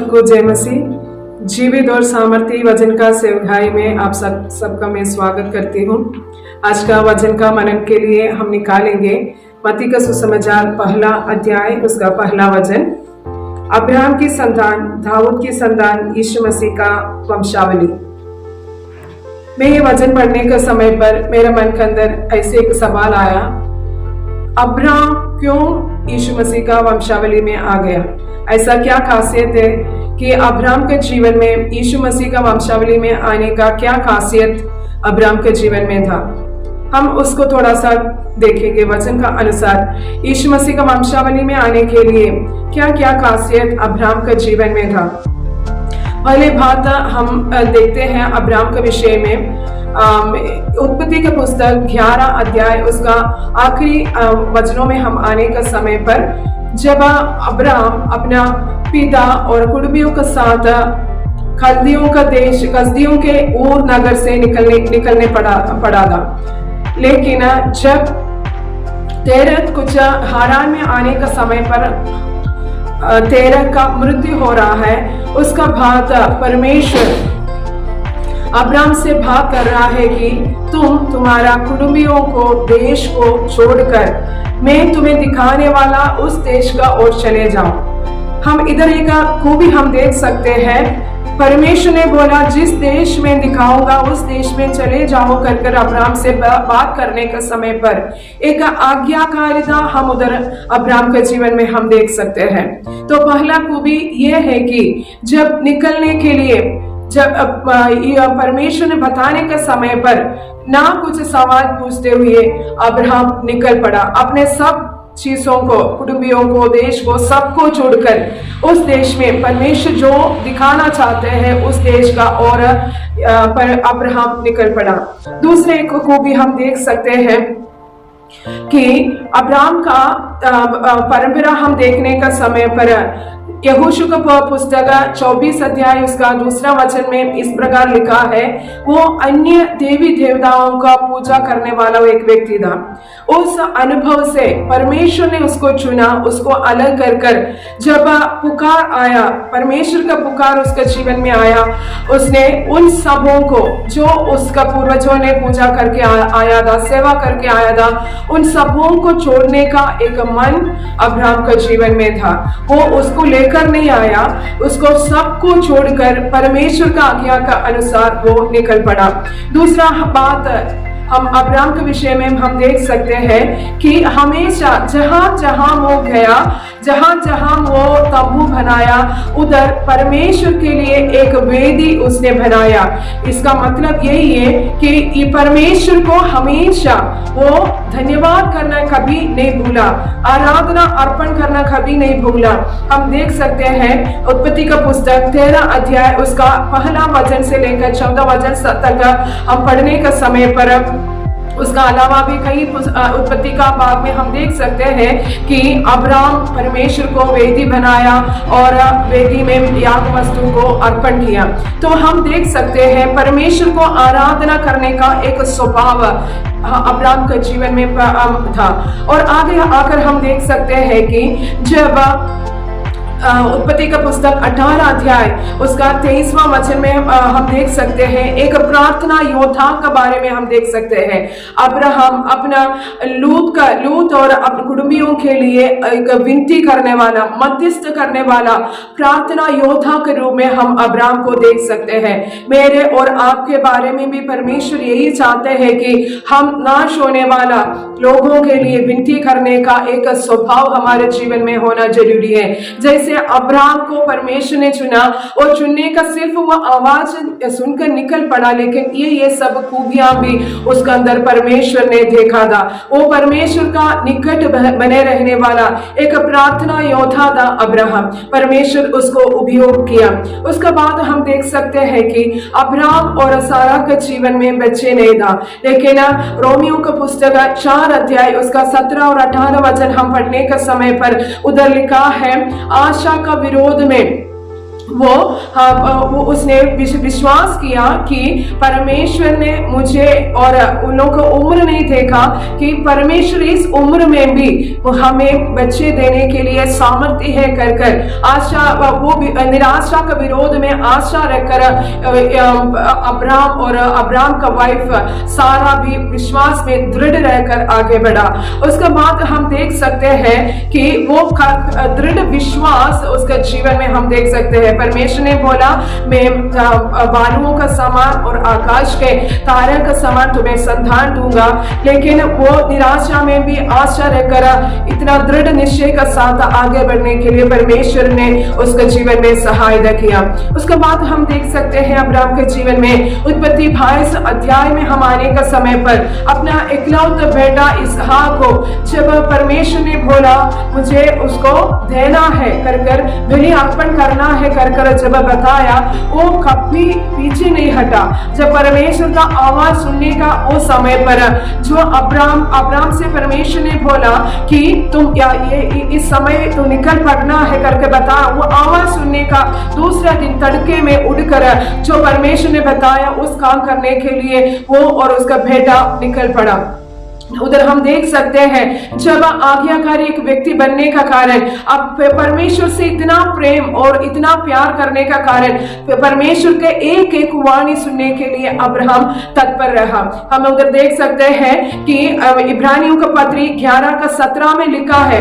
सबको जय मसीह। जीवित और सामर्थी वचन का सेवकाई में आप सबका मैं स्वागत करती हूँ। आज का वचन का मनन के लिए हम निकालेंगे मत्ती का सुसमाचार पहला अध्याय, उसका पहला वचन। अब्राहम की संतान, दाऊद की संतान, यीशु मसीह का वंशावली। मैं ये वचन पढ़ने के समय पर मेरे मन के अंदर ऐसे एक सवाल आया, अब्राहम क्यों यीशु मसीह का वंशावली में आ गया? ऐसा क्या खासियत है कि अब्राहम के जीवन में यीशु मसीह का वंशावली में आने का क्या खासियत अब्राहम के जीवन में था? हम उसको थोड़ा सा देखेंगे वचन का अनुसार। यीशु मसीह का वंशावली में आने के लिए क्या क्या खासियत अब्राहम के जीवन में था। पहले बात हम देखते हैं अब्राहम के विषय में। उत्पत्ति का पुस्तक 11 अध्याय, उसका आखिरी वचनों में हम आने का समय पर, जब अब्राहम अपना पिता और कुटुंबियों के साथ कस्दियों का देश, कस्दियों के ऊर नगर से निकलने पड़ा था। लेकिन जब तेरह कुछ हारान में आने का समय पर तेरह का मृत्यु हो रहा है, उसका बाद परमेश्वर अब्राहम से बात कर रहा है कि तुम्हारा कुटुंबियों को, देश को छोड़कर मैं तुम्हें दिखाने वाला उस देश का ओर चले जाओ। हम इधर एक खूबी हम देख सकते हैं। परमेश्वर ने बोला जिस देश में दिखाऊंगा उस देश में चले जाओ कर अब्राहम से बात करने के समय पर एक आज्ञाकारिता हम उधर अब्राहम के जीवन में हम देख सकते हैं। तो पहला खूबी यह है कि जब निकलने के लिए, जब परमेश्वर ने बताने के समय पर ना कुछ सवाल पूछते हुए अब्राहम निकल पड़ा। अपने सब चीजों को, कुटुंबियों को, देश को, सबको छोड़कर उस देश में परमेश्वर जो दिखाना चाहते हैं उस देश का और पर अब्राहम निकल पड़ा। दूसरे को भी हम देख सकते हैं कि अब्राहम का परंपरा हम देखने का समय पर यहोशू का पुस्तक 24 अध्याय, उसका दूसरा वचन में इस प्रकार लिखा है, वो अन्य देवी देवताओं का पूजा करने वाला वो एक व्यक्ति था। उस अनुभव से परमेश्वर ने उसको चुना, उसको अलग कर जब पुकार आया, परमेश्वर का पुकार उसके जीवन में आया, उसने उन सबों को जो उसका पूर्वजों ने पूजा करके आया था, सेवा करके आया था, उन सबों को छोड़ने का एक मन अब्राहम के जीवन में था। वो उसको लेकर नहीं आया, उसको सबको छोड़कर परमेश्वर का आज्ञा का अनुसार वो निकल पड़ा। दूसरा बात हम अब्राहम के विषय में हम देख सकते हैं कि हमेशा जहां जहां वो गया, जहां जहां वो तंबू बनाया, उधर परमेश्वर के लिए एक वेदी उसने बनाया। इसका मतलब यही है कि ये परमेश्वर को हमेशा वो धन्यवाद करना कभी नहीं भूला, आराधना अर्पण करना कभी नहीं भूला। हम देख सकते हैं उत्पत्ति का पुस्तक 13 अध्याय, उसका पहला वचन से लेकर 14 वचन तक हम पढ़ने का समय पर, उसका अलावा भी कई उत्पत्ति का भाग में हम देख सकते हैं कि अब्राहम परमेश्वर को वेदी बनाया और वेदी में याग वस्तु को अर्पण किया। तो हम देख सकते हैं परमेश्वर को आराधना करने का एक स्वभाव अब्राहम के जीवन में था। और आगे आकर हम देख सकते हैं कि जब उत्पत्ति का पुस्तक 18 अध्याय, उसका 23वां वचन में हम देख सकते हैं एक प्रार्थना योद्धा के बारे में हम देख सकते हैं। अब्राहम अपना लूत और अपने कुटुंबियों के लिए एक विनती करने वाला, मध्यस्थ करने वाला प्रार्थना योद्धा के रूप में हम अब्राहम को देख सकते हैं। मेरे और आपके बारे में भी परमेश्वर यही चाहते हैं कि हम नाश होने वाला लोगों के लिए विनती करने का एक स्वभाव हमारे जीवन में होना जरूरी है। जैसे अब्राहम को परमेश्वर ने चुना और चुनने का सिर्फ वो आवाज सुनकर निकल पड़ा, लेकिन ये सब खूबियां भी उसके अंदर परमेश्वर ने देखा था। वो परमेश्वर का निकट बने रहने वाला एक प्रार्थना योद्धा था अब्राहम। परमेश्वर उसको उपयोग किया। उसके बाद हम देख सकते हैं कि अब्राहम और सारा के जीवन में बच्चे नहीं था, लेकिन रोमियो का पुस्तक 4 अध्याय, उसका 17 और 18 वचन हम पढ़ने के समय पर उधर लिखा है, आशा का विरोध में वो उसने विश्वास किया कि परमेश्वर ने मुझे, और उन लोगों को उम्र नहीं देखा कि परमेश्वर इस उम्र में भी हमें बच्चे देने के लिए सामर्थ्य है कर कर आशा, वो निराशा के विरोध में आशा रखकर अब्राम का वाइफ सारा भी विश्वास में दृढ़ रहकर आगे बढ़ा। उसके बाद हम देख सकते हैं कि वो दृढ़ विश्वास उसके जीवन में हम देख सकते हैं। परमेश्वर ने बोला, मैं बालुओं का समान और आकाश के तारे का समान तुम्हें संतान दूंगा, लेकिन वो निराशा में भी आशा रहकर इतना दृढ़ निश्चय का साथ आगे बढ़ने के लिए परमेश्वर ने उसके जीवन में सहायता किया। उसके बाद हम देख सकते हैं अब्राम के जीवन में उत्पत्ति 22 अध्याय में हम आने का समय पर अपना इकलौता बेटा इसहाक को जब परमेश्वर ने बोला मुझे उसको देना है कर कर, बलि अर्पण करना है कर कर जब बताया, वो कभी पीछे नहीं हटा। जब परमेश्वर का आवाज सुनने का वो समय पर जो अब्राम से परमेश्वर ने बोला कि तुम ये इस समय तो निकल पड़ना है करके बता, वो आवाज सुनने का दूसरा दिन तड़के में उड़कर जो परमेश्वर ने बताया उस काम करने के लिए वो और उसका बेटा निकल पड़ा। उधर हम देख सकते हैं जब आज्ञाकारी एक व्यक्ति बनने का कारण, अब परमेश्वर से इतना प्रेम और इतना प्यार करने का कारण परमेश्वर के एक एक वाणी सुनने के लिए अब्राहम तत्पर रहा। हम उधर देख सकते हैं कि इब्रानियों का पत्री 11:17 में लिखा है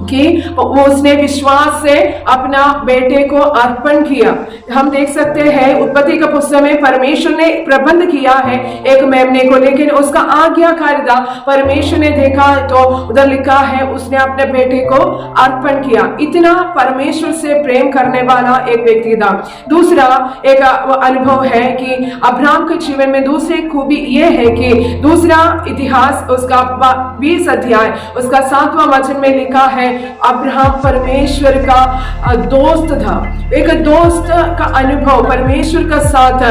कि वो उसने विश्वास से अपना बेटे को अर्पण किया। हम देख सकते हैं उत्पत्ति का पुस्तक में परमेश्वर ने प्रबंध किया है एक मेमने को, लेकिन उसका आज्ञाकारिता परमेश्वर ने देखा तो उधर लिखा है उसने अपने बेटे को अर्पण किया। इतना परमेश्वर से प्रेम करने वाला एक व्यक्ति था। दूसरा एक अनुभव है कि अब्राहम के जीवन में दूसरी खूबी यह है कि दूसरा इतिहास उसका 20 अध्याय उसका 7वां वचन में लिखा है अब्राहम परमेश्वर का दोस्त था। एक दोस्त का अनुभव परमेश्वर का साथ,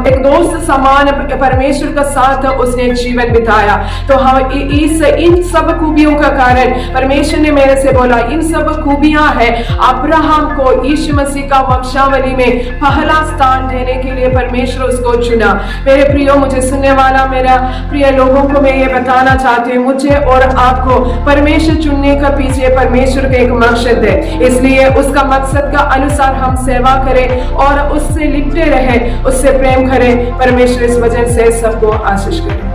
एक दोस्त समान परमेश्वर का साथ उसने जीवन बिताया। तो हम इन सब खूबियों का कारण परमेश्वर ने मेरे से बोला इन सब खूबियां हैं अब्राहम को यीशु मसीह का वंशावली में पहला स्थान देने के लिए परमेश्वर उसको चुना। मेरे प्रियो, मुझे सुनने वाला मेरा प्रिय लोगों को मैं ये बताना चाहती हूँ, मुझे और आपको परमेश्वर चुनने का पीछे परमेश्वर का एक मकसद है। इसलिए उसका मकसद का अनुसार हम सेवा करें और उससे लिपटे रहे, उससे प्रेम करें। परमेश्वर इस वजह से सबको आशीष करे।